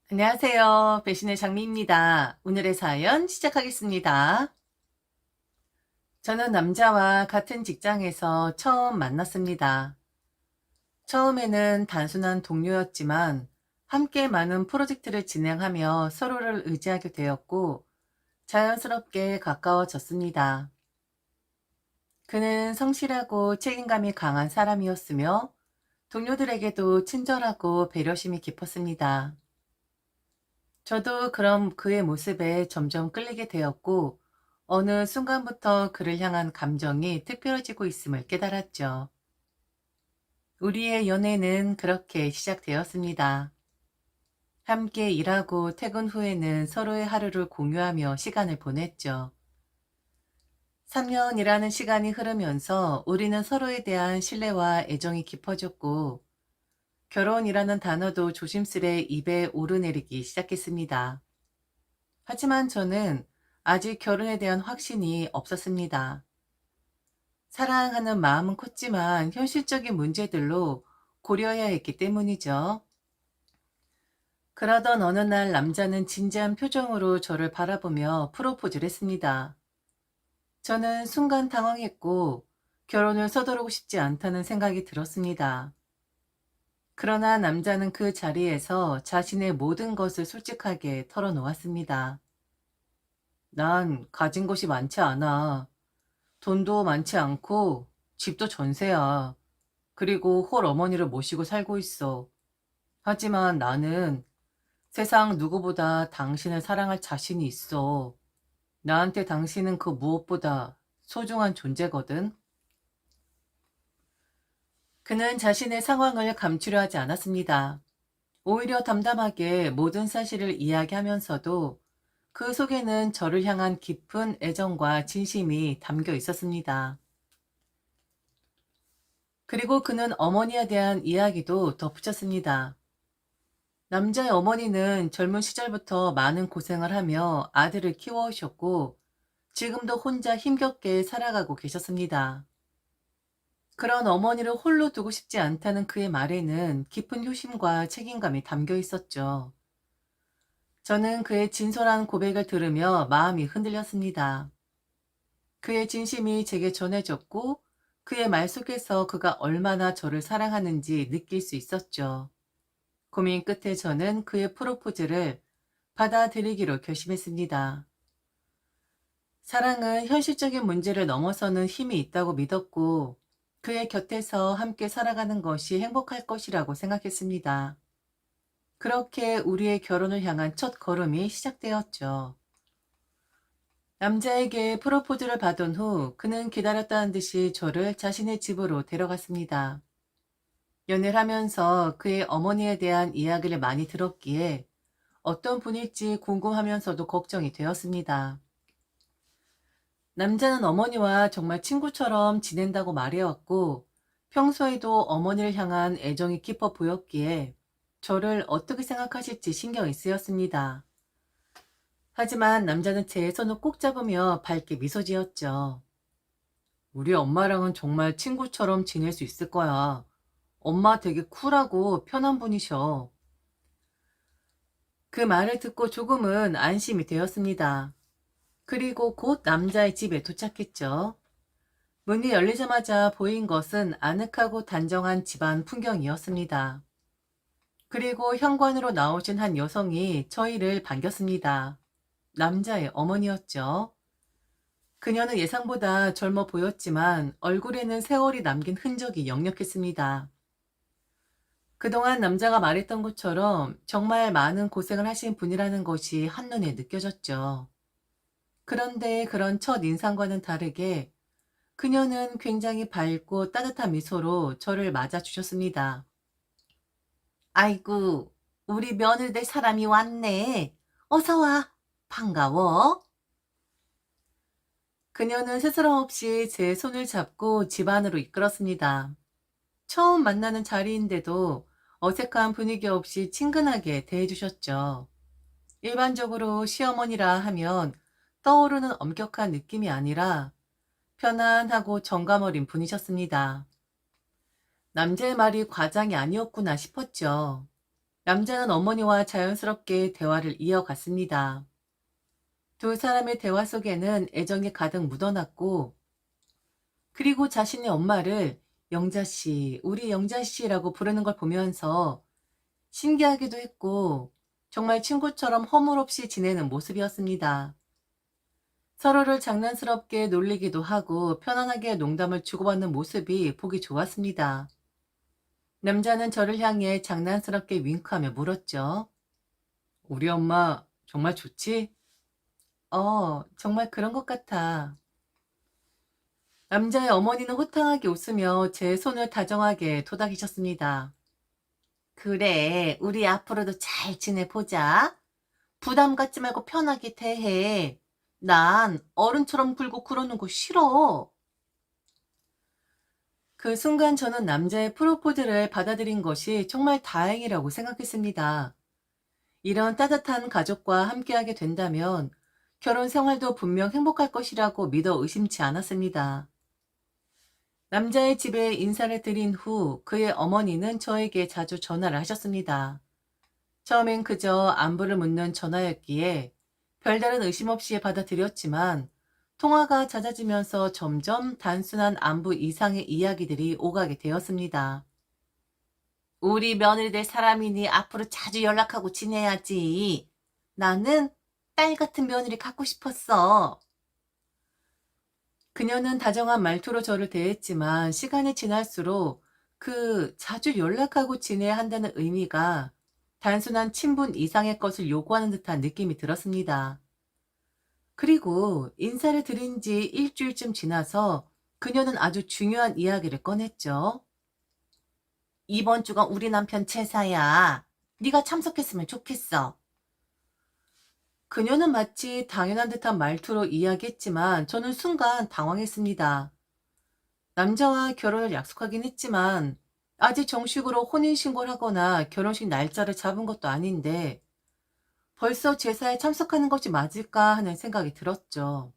안녕하세요. 배신의 장미입니다. 오늘의 사연 시작하겠습니다. 저는 남자와 같은 직장에서 처음 만났습니다. 처음에는 단순한 동료였지만 함께 많은 프로젝트를 진행하며 서로를 의지하게 되었고 자연스럽게 가까워졌습니다. 그는 성실하고 책임감이 강한 사람이었으며 동료들에게도 친절하고 배려심이 깊었습니다. 저도 그럼 그의 모습에 점점 끌리게 되었고, 어느 순간부터 그를 향한 감정이 특별해지고 있음을 깨달았죠. 우리의 연애는 그렇게 시작되었습니다. 함께 일하고 퇴근 후에는 서로의 하루를 공유하며 시간을 보냈죠. 3년이라는 시간이 흐르면서 우리는 서로에 대한 신뢰와 애정이 깊어졌고, 결혼이라는 단어도 조심스레 입에 오르내리기 시작했습니다. 하지만 저는 아직 결혼에 대한 확신이 없었습니다. 사랑하는 마음은 컸지만 현실적인 문제들로 고려해야 했기 때문이죠. 그러던 어느 날 남자는 진지한 표정으로 저를 바라보며 프로포즈를 했습니다. 저는 순간 당황했고 결혼을 서두르고 싶지 않다는 생각이 들었습니다. 그러나 남자는 그 자리에서 자신의 모든 것을 솔직하게 털어놓았습니다. 난 가진 것이 많지 않아. 돈도 많지 않고 집도 전세야. 그리고 홀 어머니를 모시고 살고 있어. 하지만 나는 세상 누구보다 당신을 사랑할 자신이 있어. 나한테 당신은 그 무엇보다 소중한 존재거든. 그는 자신의 상황을 감추려 하지 않았습니다. 오히려 담담하게 모든 사실을 이야기하면서도 그 속에는 저를 향한 깊은 애정과 진심이 담겨 있었습니다. 그리고 그는 어머니에 대한 이야기도 덧붙였습니다. 남자의 어머니는 젊은 시절부터 많은 고생을 하며 아들을 키워오셨고 지금도 혼자 힘겹게 살아가고 계셨습니다. 그런 어머니를 홀로 두고 싶지 않다는 그의 말에는 깊은 효심과 책임감이 담겨 있었죠. 저는 그의 진솔한 고백을 들으며 마음이 흔들렸습니다. 그의 진심이 제게 전해졌고 그의 말 속에서 그가 얼마나 저를 사랑하는지 느낄 수 있었죠. 고민 끝에 저는 그의 프로포즈를 받아들이기로 결심했습니다. 사랑은 현실적인 문제를 넘어서는 힘이 있다고 믿었고 그의 곁에서 함께 살아가는 것이 행복할 것이라고 생각했습니다. 그렇게 우리의 결혼을 향한 첫 걸음이 시작되었죠. 남자에게 프로포즈를 받은 후 그는 기다렸다는 듯이 저를 자신의 집으로 데려갔습니다. 연애를 하면서 그의 어머니에 대한 이야기를 많이 들었기에 어떤 분일지 궁금하면서도 걱정이 되었습니다. 남자는 어머니와 정말 친구처럼 지낸다고 말해왔고 평소에도 어머니를 향한 애정이 깊어 보였기에 저를 어떻게 생각하실지 신경이 쓰였습니다. 하지만 남자는 제 손을 꼭 잡으며 밝게 미소 지었죠. 우리 엄마랑은 정말 친구처럼 지낼 수 있을 거야. 엄마 되게 쿨하고 편한 분이셔. 그 말을 듣고 조금은 안심이 되었습니다. 그리고 곧 남자의 집에 도착했죠. 문이 열리자마자 보인 것은 아늑하고 단정한 집안 풍경이었습니다. 그리고 현관으로 나오신 한 여성이 저희를 반겼습니다. 남자의 어머니였죠. 그녀는 예상보다 젊어 보였지만 얼굴에는 세월이 남긴 흔적이 역력했습니다. 그동안 남자가 말했던 것처럼 정말 많은 고생을 하신 분이라는 것이 한눈에 느껴졌죠. 그런데 그런 첫 인상과는 다르게 그녀는 굉장히 밝고 따뜻한 미소로 저를 맞아주셨습니다. 아이고, 우리 며느리 될 사람이 왔네. 어서 와. 반가워. 그녀는 스스럼 없이 제 손을 잡고 집 안으로 이끌었습니다. 처음 만나는 자리인데도 어색한 분위기 없이 친근하게 대해주셨죠. 일반적으로 시어머니라 하면 떠오르는 엄격한 느낌이 아니라 편안하고 정감 어린 분이셨습니다. 남자의 말이 과장이 아니었구나 싶었죠. 남자는 어머니와 자연스럽게 대화를 이어갔습니다. 두 사람의 대화 속에는 애정이 가득 묻어났고, 그리고 자신의 엄마를 영자씨, 우리 영자씨라고 부르는 걸 보면서 신기하기도 했고, 정말 친구처럼 허물없이 지내는 모습이었습니다. 서로를 장난스럽게 놀리기도 하고 편안하게 농담을 주고받는 모습이 보기 좋았습니다. 남자는 저를 향해 장난스럽게 윙크하며 물었죠. 우리 엄마 정말 좋지? 정말 그런 것 같아. 남자의 어머니는 호탕하게 웃으며 제 손을 다정하게 토닥이셨습니다. 그래, 우리 앞으로도 잘 지내보자. 부담 갖지 말고 편하게 대해. 난 어른처럼 굴고 그러는 거 싫어. 그 순간 저는 남자의 프로포즈를 받아들인 것이 정말 다행이라고 생각했습니다. 이런 따뜻한 가족과 함께하게 된다면 결혼 생활도 분명 행복할 것이라고 믿어 의심치 않았습니다. 남자의 집에 인사를 드린 후 그의 어머니는 저에게 자주 전화를 하셨습니다. 처음엔 그저 안부를 묻는 전화였기에 별다른 의심 없이 받아들였지만 통화가 잦아지면서 점점 단순한 안부 이상의 이야기들이 오가게 되었습니다. 우리 며느리 될 사람이니 앞으로 자주 연락하고 지내야지. 나는 딸 같은 며느리 갖고 싶었어. 그녀는 다정한 말투로 저를 대했지만 시간이 지날수록 그 자주 연락하고 지내야 한다는 의미가 단순한 친분 이상의 것을 요구하는 듯한 느낌이 들었습니다. 그리고 인사를 드린 지 일주일쯤 지나서 그녀는 아주 중요한 이야기를 꺼냈죠. 이번 주가 우리 남편 제사야. 네가 참석했으면 좋겠어. 그녀는 마치 당연한 듯한 말투로 이야기했지만 저는 순간 당황했습니다. 남자와 결혼을 약속하긴 했지만 아직 정식으로 혼인신고를 하거나 결혼식 날짜를 잡은 것도 아닌데 벌써 제사에 참석하는 것이 맞을까 하는 생각이 들었죠.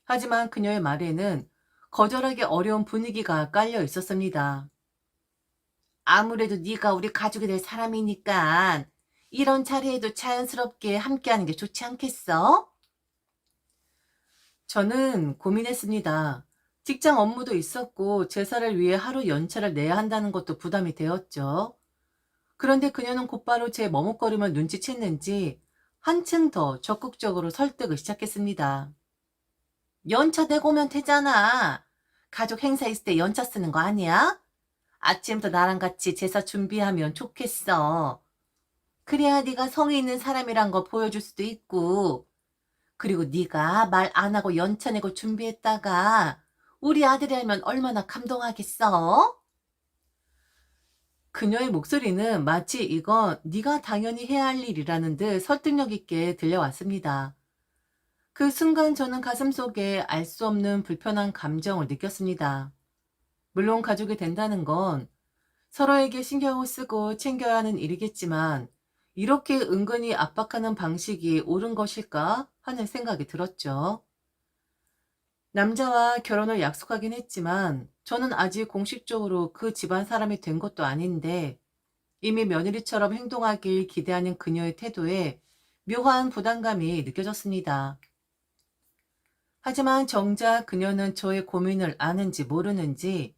하지만 그녀의 말에는 거절하기 어려운 분위기가 깔려 있었습니다. 아무래도 네가 우리 가족이 될 사람이니까 이런 자리에도 자연스럽게 함께하는 게 좋지 않겠어? 저는 고민했습니다. 직장 업무도 있었고 제사를 위해 하루 연차를 내야 한다는 것도 부담이 되었죠. 그런데 그녀는 곧바로 제 머뭇거림을 눈치챘는지 한층 더 적극적으로 설득을 시작했습니다. 연차 내고 오면 되잖아. 가족 행사 있을 때 연차 쓰는 거 아니야? 아침부터 나랑 같이 제사 준비하면 좋겠어. 그래야 네가 성의 있는 사람이란 거 보여줄 수도 있고, 그리고 네가 말 안 하고 연차 내고 준비했다가 우리 아들이 알면 얼마나 감동하겠어? 그녀의 목소리는 마치 이건 네가 당연히 해야 할 일이라는 듯 설득력 있게 들려왔습니다. 그 순간 저는 가슴속에 알 수 없는 불편한 감정을 느꼈습니다. 물론 가족이 된다는 건 서로에게 신경을 쓰고 챙겨야 하는 일이겠지만 이렇게 은근히 압박하는 방식이 옳은 것일까 하는 생각이 들었죠. 남자와 결혼을 약속하긴 했지만 저는 아직 공식적으로 그 집안 사람이 된 것도 아닌데 이미 며느리처럼 행동하길 기대하는 그녀의 태도에 묘한 부담감이 느껴졌습니다. 하지만 정작 그녀는 저의 고민을 아는지 모르는지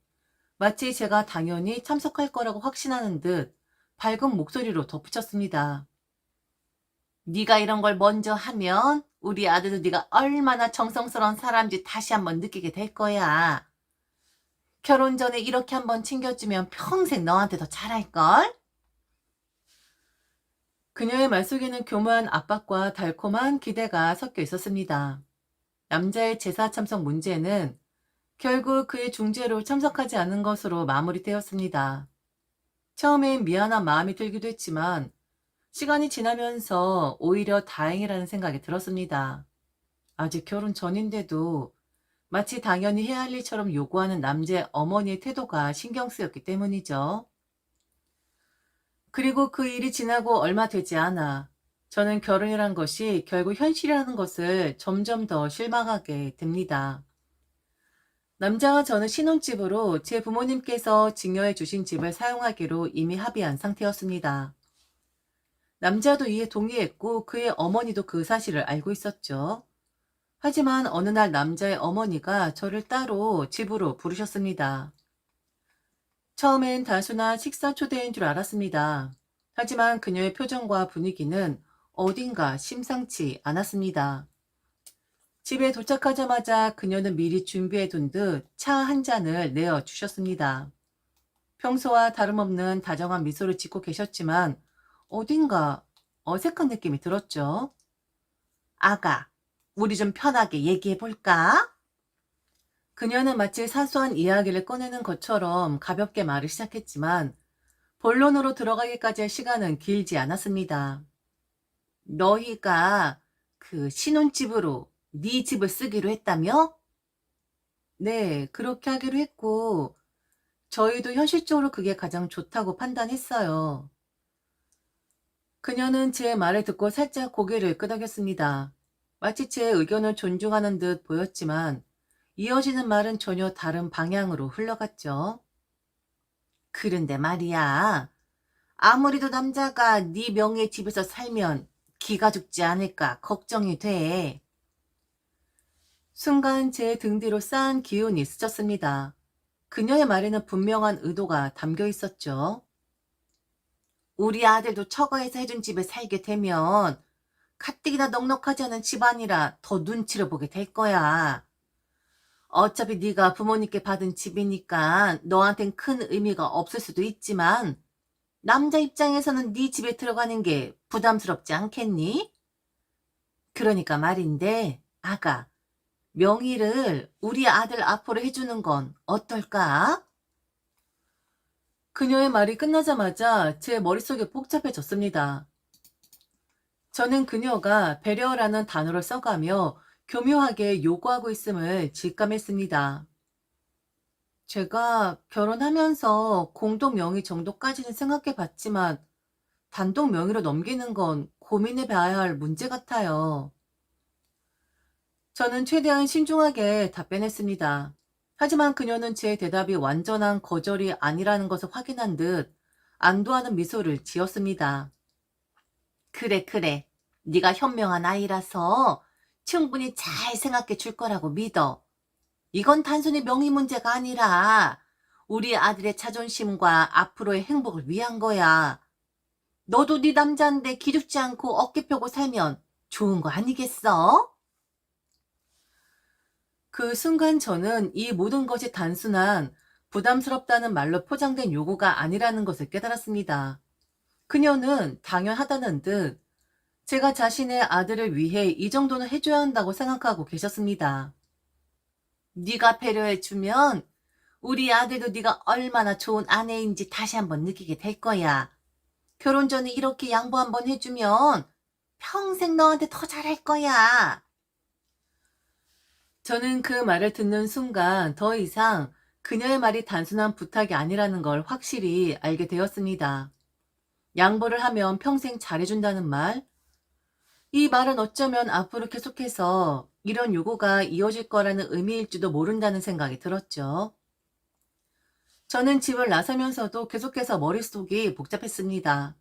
마치 제가 당연히 참석할 거라고 확신하는 듯 밝은 목소리로 덧붙였습니다. 네가 이런 걸 먼저 하면 우리 아들도 네가 얼마나 정성스러운 사람인지 다시 한번 느끼게 될 거야. 결혼 전에 이렇게 한번 챙겨주면 평생 너한테 더 잘할걸? 그녀의 말 속에는 교묘한 압박과 달콤한 기대가 섞여 있었습니다. 남자의 제사 참석 문제는 결국 그의 중재로 참석하지 않은 것으로 마무리되었습니다. 처음엔 미안한 마음이 들기도 했지만 시간이 지나면서 오히려 다행이라는 생각이 들었습니다. 아직 결혼 전인데도 마치 당연히 해야 할 일처럼 요구하는 남자의 어머니의 태도가 신경 쓰였기 때문이죠. 그리고 그 일이 지나고 얼마 되지 않아 저는 결혼이란 것이 결국 현실이라는 것을 점점 더 실망하게 됩니다. 남자와 저는 신혼집으로 제 부모님께서 증여해 주신 집을 사용하기로 이미 합의한 상태였습니다. 남자도 이에 동의했고 그의 어머니도 그 사실을 알고 있었죠. 하지만 어느 날 남자의 어머니가 저를 따로 집으로 부르셨습니다. 처음엔 단순한 식사 초대인 줄 알았습니다. 하지만 그녀의 표정과 분위기는 어딘가 심상치 않았습니다. 집에 도착하자마자 그녀는 미리 준비해둔 듯 차 한 잔을 내어 주셨습니다. 평소와 다름없는 다정한 미소를 짓고 계셨지만 어딘가 어색한 느낌이 들었죠. 아가, 우리 좀 편하게 얘기해 볼까? 그녀는 마치 사소한 이야기를 꺼내는 것처럼 가볍게 말을 시작했지만 본론으로 들어가기까지의 시간은 길지 않았습니다. 너희가 그 신혼집으로 네 집을 쓰기로 했다며? 네, 그렇게 하기로 했고 저희도 현실적으로 그게 가장 좋다고 판단했어요. 그녀는 제 말을 듣고 살짝 고개를 끄덕였습니다. 마치 제 의견을 존중하는 듯 보였지만 이어지는 말은 전혀 다른 방향으로 흘러갔죠. 그런데 말이야. 아무리도 남자가 네 명의의 집에서 살면 기가 죽지 않을까 걱정이 돼. 순간 제 등 뒤로 쌓은 기운이 스쳤습니다. 그녀의 말에는 분명한 의도가 담겨 있었죠. 우리 아들도 처가에서 해준 집에 살게 되면 가뜩이나 넉넉하지 않은 집안이라 더 눈치를 보게 될 거야. 어차피 네가 부모님께 받은 집이니까 너한텐 큰 의미가 없을 수도 있지만 남자 입장에서는 네 집에 들어가는 게 부담스럽지 않겠니? 그러니까 말인데 아가, 명의를 우리 아들 앞으로 해주는 건 어떨까? 그녀의 말이 끝나자마자 제 머릿속이 복잡해졌습니다. 저는 그녀가 배려라는 단어를 써가며 교묘하게 요구하고 있음을 직감했습니다. 제가 결혼하면서 공동 명의 정도까지는 생각해 봤지만 단독 명의로 넘기는 건 고민해 봐야 할 문제 같아요. 저는 최대한 신중하게 답변했습니다. 하지만 그녀는 제 대답이 완전한 거절이 아니라는 것을 확인한 듯 안도하는 미소를 지었습니다. 그래, 그래. 네가 현명한 아이라서 충분히 잘 생각해 줄 거라고 믿어. 이건 단순히 명의 문제가 아니라 우리 아들의 자존심과 앞으로의 행복을 위한 거야. 너도 네 남자인데 기죽지 않고 어깨 펴고 살면 좋은 거 아니겠어? 그 순간 저는 이 모든 것이 단순한 부담스럽다는 말로 포장된 요구가 아니라는 것을 깨달았습니다. 그녀는 당연하다는 듯 제가 자신의 아들을 위해 이 정도는 해줘야 한다고 생각하고 계셨습니다. 네가 배려해주면 우리 아들도 네가 얼마나 좋은 아내인지 다시 한번 느끼게 될 거야. 결혼 전에 이렇게 양보 한번 해주면 평생 너한테 더 잘할 거야. 저는 그 말을 듣는 순간 더 이상 그녀의 말이 단순한 부탁이 아니라는 걸 확실히 알게 되었습니다. 양보를 하면 평생 잘해준다는 말? 이 말은 어쩌면 앞으로 계속해서 이런 요구가 이어질 거라는 의미일지도 모른다는 생각이 들었죠. 저는 집을 나서면서도 계속해서 머릿속이 복잡했습니다.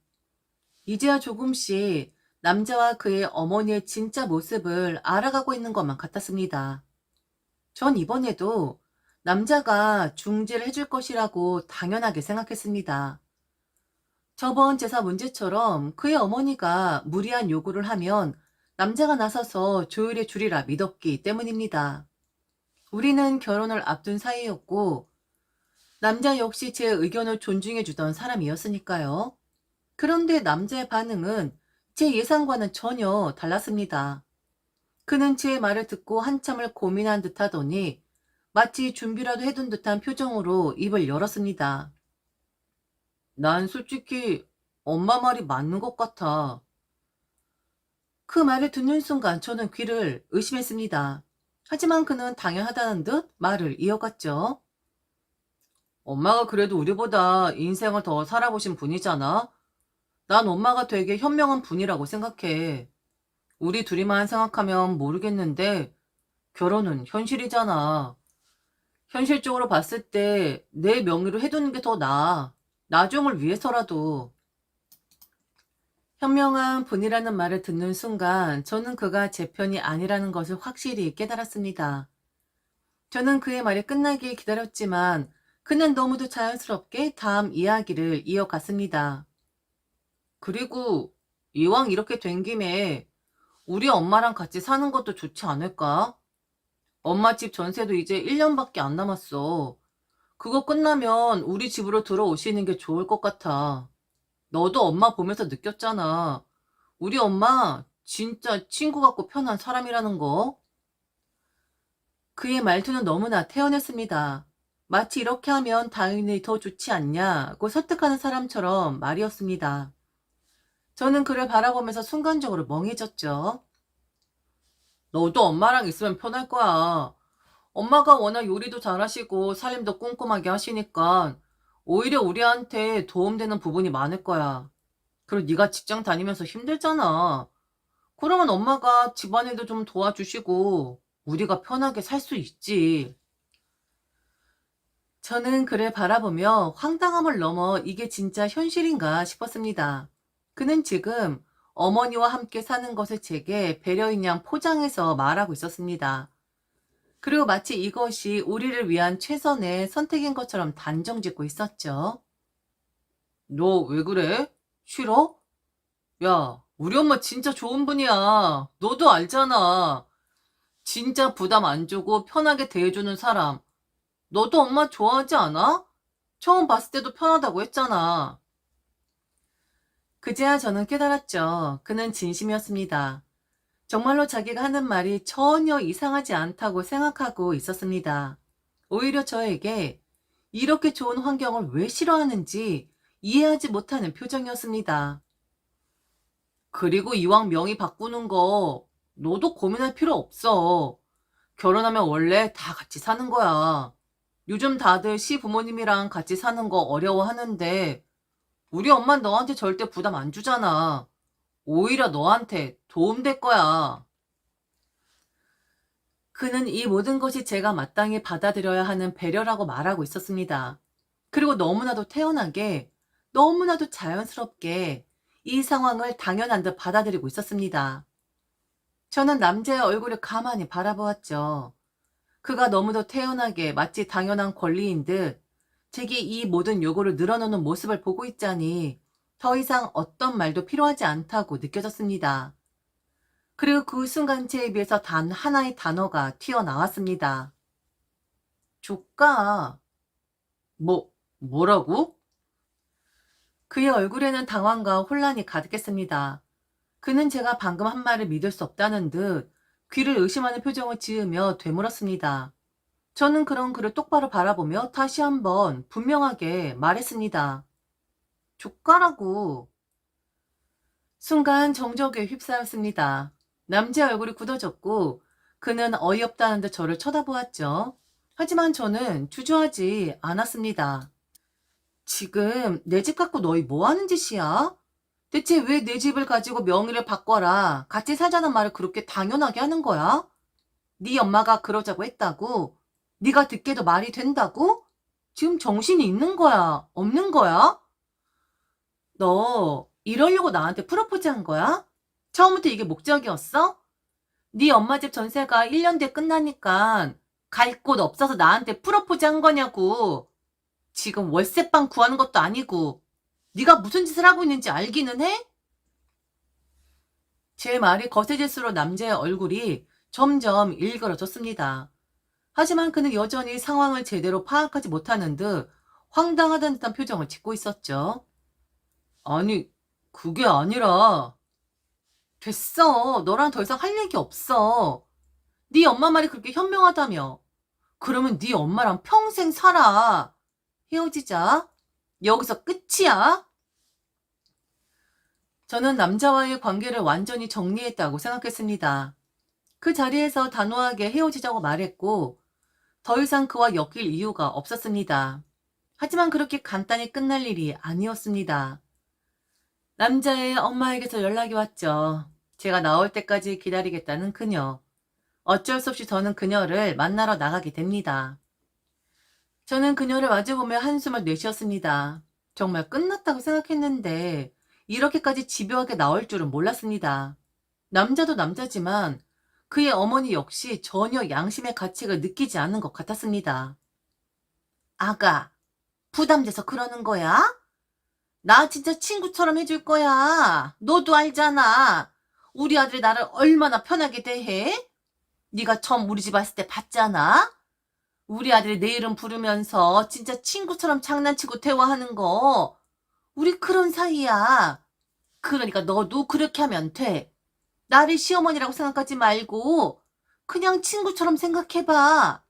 이제야 조금씩 남자와 그의 어머니의 진짜 모습을 알아가고 있는 것만 같았습니다. 전 이번에도 남자가 중재를 해줄 것이라고 당연하게 생각했습니다. 저번 제사 문제처럼 그의 어머니가 무리한 요구를 하면 남자가 나서서 조율해 주리라 믿었기 때문입니다. 우리는 결혼을 앞둔 사이였고 남자 역시 제 의견을 존중해 주던 사람이었으니까요. 그런데 남자의 반응은 제 예상과는 전혀 달랐습니다. 그는 제 말을 듣고 한참을 고민한 듯 하더니 마치 준비라도 해둔 듯한 표정으로 입을 열었습니다. 난 솔직히 엄마 말이 맞는 것 같아. 그 말을 듣는 순간 저는 귀를 의심했습니다. 하지만 그는 당연하다는 듯 말을 이어갔죠. 엄마가 그래도 우리보다 인생을 더 살아보신 분이잖아. 난 엄마가 되게 현명한 분이라고 생각해. 우리 둘이만 생각하면 모르겠는데 결혼은 현실이잖아. 현실적으로 봤을 때 내 명의로 해두는 게 더 나아. 나중을 위해서라도. 현명한 분이라는 말을 듣는 순간 저는 그가 제 편이 아니라는 것을 확실히 깨달았습니다. 저는 그의 말이 끝나길 기다렸지만 그는 너무도 자연스럽게 다음 이야기를 이어갔습니다. 그리고 이왕 이렇게 된 김에 우리 엄마랑 같이 사는 것도 좋지 않을까? 엄마 집 전세도 이제 1년밖에 안 남았어. 그거 끝나면 우리 집으로 들어오시는 게 좋을 것 같아. 너도 엄마 보면서 느꼈잖아. 우리 엄마 진짜 친구 같고 편한 사람이라는 거. 그의 말투는 너무나 태연했습니다. 마치 이렇게 하면 당연히 더 좋지 않냐고 설득하는 사람처럼 말이었습니다. 저는 그를 바라보면서 순간적으로 멍해졌죠. 너도 엄마랑 있으면 편할 거야. 엄마가 워낙 요리도 잘하시고 살림도 꼼꼼하게 하시니까 오히려 우리한테 도움되는 부분이 많을 거야. 그리고 네가 직장 다니면서 힘들잖아. 그러면 엄마가 집안일도 좀 도와주시고 우리가 편하게 살 수 있지. 저는 그를 바라보며 황당함을 넘어 이게 진짜 현실인가 싶었습니다. 그는 지금 어머니와 함께 사는 것을 제게 배려인 양 포장해서 말하고 있었습니다. 그리고 마치 이것이 우리를 위한 최선의 선택인 것처럼 단정 짓고 있었죠. 너 왜 그래? 싫어? 야, 우리 엄마 진짜 좋은 분이야. 너도 알잖아. 진짜 부담 안 주고 편하게 대해주는 사람. 너도 엄마 좋아하지 않아? 처음 봤을 때도 편하다고 했잖아. 그제야 저는 깨달았죠. 그는 진심이었습니다. 정말로 자기가 하는 말이 전혀 이상하지 않다고 생각하고 있었습니다. 오히려 저에게 이렇게 좋은 환경을 왜 싫어하는지 이해하지 못하는 표정이었습니다. 그리고 이왕 명의 바꾸는 거 너도 고민할 필요 없어. 결혼하면 원래 다 같이 사는 거야. 요즘 다들 시부모님이랑 같이 사는 거 어려워하는데 우리 엄만 너한테 절대 부담 안 주잖아. 오히려 너한테 도움될 거야. 그는 이 모든 것이 제가 마땅히 받아들여야 하는 배려라고 말하고 있었습니다. 그리고 너무나도 태연하게, 너무나도 자연스럽게 이 상황을 당연한 듯 받아들이고 있었습니다. 저는 남자의 얼굴을 가만히 바라보았죠. 그가 너무도 태연하게 마치 당연한 권리인 듯 제게 이 모든 요구를 늘어놓는 모습을 보고 있자니 더 이상 어떤 말도 필요하지 않다고 느껴졌습니다. 그리고 그 순간 제 입에서 단 하나의 단어가 튀어나왔습니다. 조까. 뭐라고? 그의 얼굴에는 당황과 혼란이 가득했습니다. 그는 제가 방금 한 말을 믿을 수 없다는 듯 귀를 의심하는 표정을 지으며 되물었습니다. 저는 그런 그를 똑바로 바라보며 다시 한번 분명하게 말했습니다. 조카라고. 순간 정적에 휩싸였습니다. 남자의 얼굴이 굳어졌고 그는 어이없다는 듯 저를 쳐다보았죠. 하지만 저는 주저하지 않았습니다. 지금 내 집 갖고 너희 뭐 하는 짓이야? 대체 왜 내 집을 가지고 명의를 바꿔라. 같이 살자는 말을 그렇게 당연하게 하는 거야? 네 엄마가 그러자고 했다고? 네가 듣기에도 말이 된다고? 지금 정신이 있는 거야? 없는 거야? 너 이러려고 나한테 프로포즈 한 거야? 처음부터 이게 목적이었어? 네 엄마 집 전세가 1년 뒤에 끝나니까 갈 곳 없어서 나한테 프로포즈 한 거냐고. 지금 월세방 구하는 것도 아니고 네가 무슨 짓을 하고 있는지 알기는 해? 제 말이 거세질수록 남자의 얼굴이 점점 일그러졌습니다. 하지만 그는 여전히 상황을 제대로 파악하지 못하는 듯 황당하다는 듯한 표정을 짓고 있었죠. 아니, 그게 아니라 됐어. 너랑 더 이상 할 얘기 없어. 네 엄마 말이 그렇게 현명하다며. 그러면 네 엄마랑 평생 살아. 헤어지자. 여기서 끝이야. 저는 남자와의 관계를 완전히 정리했다고 생각했습니다. 그 자리에서 단호하게 헤어지자고 말했고 더 이상 그와 엮일 이유가 없었습니다. 하지만 그렇게 간단히 끝날 일이 아니었습니다. 남자의 엄마에게서 연락이 왔죠. 제가 나올 때까지 기다리겠다는 그녀. 어쩔 수 없이 저는 그녀를 만나러 나가게 됩니다. 저는 그녀를 마주보며 한숨을 내쉬었습니다. 정말 끝났다고 생각했는데 이렇게까지 집요하게 나올 줄은 몰랐습니다. 남자도 남자지만 그의 어머니 역시 전혀 양심의 가책을 느끼지 않는 것 같았습니다. 아가, 부담돼서 그러는 거야? 나 진짜 친구처럼 해줄 거야. 너도 알잖아. 우리 아들이 나를 얼마나 편하게 대해? 네가 처음 우리 집 왔을 때 봤잖아? 우리 아들이 내 이름 부르면서 진짜 친구처럼 장난치고 대화하는 거. 우리 그런 사이야. 그러니까 너도 그렇게 하면 돼. 나를 시어머니라고 생각하지 말고 그냥 친구처럼 생각해봐.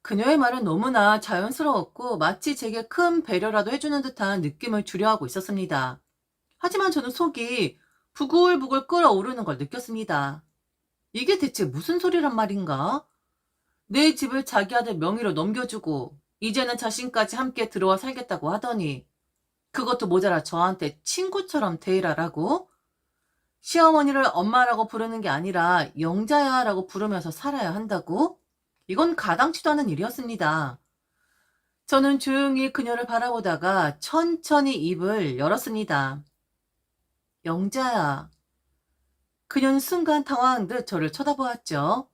그녀의 말은 너무나 자연스러웠고 마치 제게 큰 배려라도 해주는 듯한 느낌을 주려 하고 있었습니다. 하지만 저는 속이 부글부글 끓어오르는 걸 느꼈습니다. 이게 대체 무슨 소리란 말인가? 내 집을 자기 아들 명의로 넘겨주고 이제는 자신까지 함께 들어와 살겠다고 하더니 그것도 모자라 저한테 친구처럼 대해라라고? 시어머니를 엄마라고 부르는 게 아니라 영자야라고 부르면서 살아야 한다고? 이건 가당치도 않은 일이었습니다. 저는 조용히 그녀를 바라보다가 천천히 입을 열었습니다. 영자야. 그녀는 순간 당황한 듯 저를 쳐다보았죠.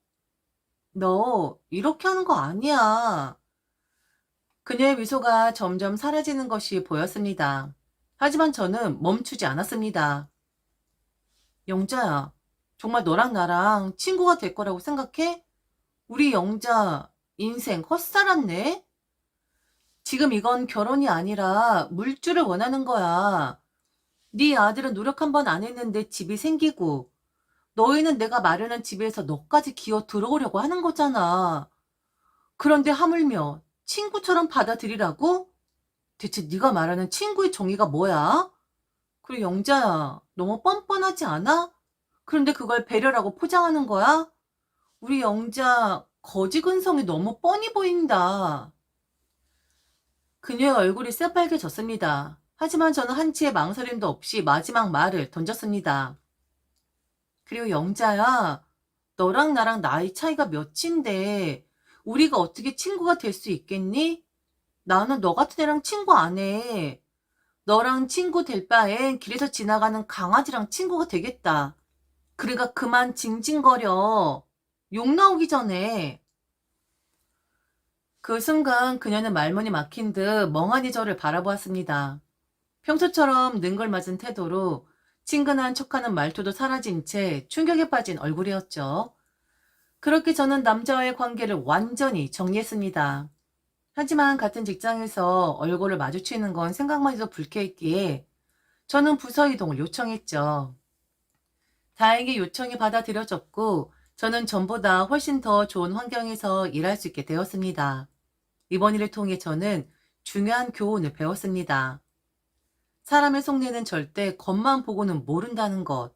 너 이렇게 하는 거 아니야. 그녀의 미소가 점점 사라지는 것이 보였습니다. 하지만 저는 멈추지 않았습니다. 영자야, 정말 너랑 나랑 친구가 될 거라고 생각해? 우리 영자 인생 헛살았네? 지금 이건 결혼이 아니라 물줄을 원하는 거야. 네 아들은 노력 한 번 안 했는데 집이 생기고 너희는 내가 마련한 집에서 너까지 기어 들어오려고 하는 거잖아. 그런데 하물며 친구처럼 받아들이라고? 대체 네가 말하는 친구의 정의가 뭐야? 그리고 영자야, 너무 뻔뻔하지 않아? 그런데 그걸 배려라고 포장하는 거야? 우리 영자 거지 근성이 너무 뻔히 보인다. 그녀의 얼굴이 새빨개졌습니다. 하지만 저는 한치의 망설임도 없이 마지막 말을 던졌습니다. 그리고 영자야, 너랑 나랑 나이 차이가 몇인데 우리가 어떻게 친구가 될 수 있겠니? 나는 너 같은 애랑 친구 안 해. 너랑 친구 될 바엔 길에서 지나가는 강아지랑 친구가 되겠다. 그러니까 그만 징징거려. 욕 나오기 전에. 그 순간 그녀는 말문이 막힌 듯 멍하니 저를 바라보았습니다. 평소처럼 능글맞은 태도로 친근한 척하는 말투도 사라진 채 충격에 빠진 얼굴이었죠. 그렇게 저는 남자와의 관계를 완전히 정리했습니다. 하지만 같은 직장에서 얼굴을 마주치는 건 생각만 해도 불쾌했기에 저는 부서 이동을 요청했죠. 다행히 요청이 받아들여졌고 저는 전보다 훨씬 더 좋은 환경에서 일할 수 있게 되었습니다. 이번 일을 통해 저는 중요한 교훈을 배웠습니다. 사람의 속내는 절대 겉만 보고는 모른다는 것.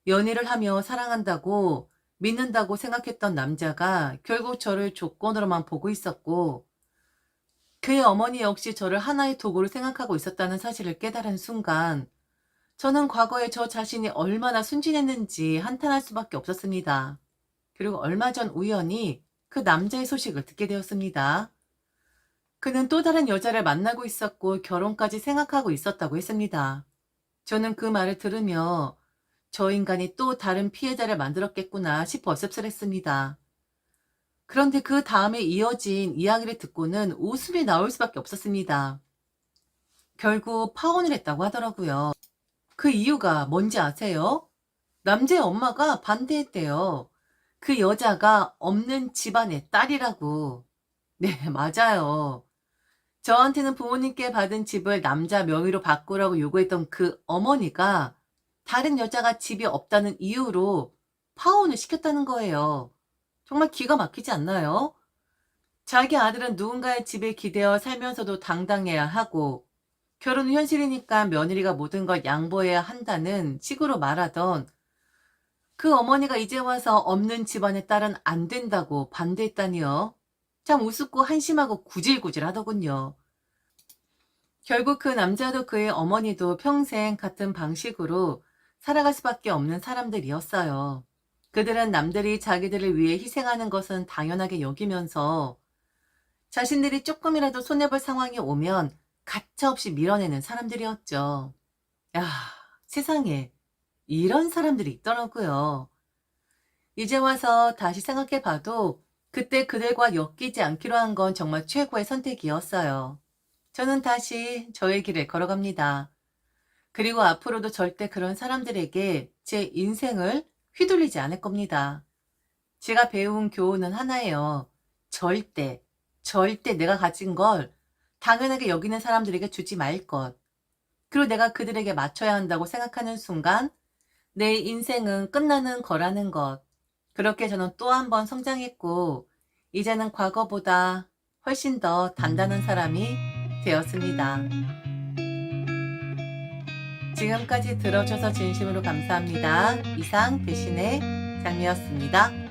연애를 하며 사랑한다고 믿는다고 생각했던 남자가 결국 저를 조건으로만 보고 있었고 그의 어머니 역시 저를 하나의 도구로 생각하고 있었다는 사실을 깨달은 순간 저는 과거에 저 자신이 얼마나 순진했는지 한탄할 수밖에 없었습니다. 그리고 얼마 전 우연히 그 남자의 소식을 듣게 되었습니다. 그는 또 다른 여자를 만나고 있었고 결혼까지 생각하고 있었다고 했습니다. 저는 그 말을 들으며 저 인간이 또 다른 피해자를 만들었겠구나 싶어 씁쓸했습니다. 그런데 그 다음에 이어진 이야기를 듣고는 웃음이 나올 수밖에 없었습니다. 결국 파혼을 했다고 하더라고요. 그 이유가 뭔지 아세요? 남자의 엄마가 반대했대요. 그 여자가 없는 집안의 딸이라고. 네, 맞아요. 저한테는 부모님께 받은 집을 남자 명의로 바꾸라고 요구했던 그 어머니가 다른 여자가 집이 없다는 이유로 파혼을 시켰다는 거예요. 정말 기가 막히지 않나요? 자기 아들은 누군가의 집에 기대어 살면서도 당당해야 하고 결혼은 현실이니까 며느리가 모든 걸 양보해야 한다는 식으로 말하던 그 어머니가 이제 와서 없는 집안의 딸은 안 된다고 반대했다니요. 참 우습고 한심하고 구질구질 하더군요. 결국 그 남자도 그의 어머니도 평생 같은 방식으로 살아갈 수밖에 없는 사람들이었어요. 그들은 남들이 자기들을 위해 희생하는 것은 당연하게 여기면서 자신들이 조금이라도 손해볼 상황이 오면 가차없이 밀어내는 사람들이었죠. 야, 세상에 이런 사람들이 있더라고요. 이제 와서 다시 생각해 봐도 그때 그들과 엮이지 않기로 한 건 정말 최고의 선택이었어요. 저는 다시 저의 길을 걸어갑니다. 그리고 앞으로도 절대 그런 사람들에게 제 인생을 휘둘리지 않을 겁니다. 제가 배운 교훈은 하나예요. 절대, 절대 내가 가진 걸 당연하게 여기는 사람들에게 주지 말 것. 그리고 내가 그들에게 맞춰야 한다고 생각하는 순간 내 인생은 끝나는 거라는 것. 그렇게 저는 또 한 번 성장했고, 이제는 과거보다 훨씬 더 단단한 사람이 되었습니다. 지금까지 들어줘서 진심으로 감사합니다. 이상 배신의 장미였습니다.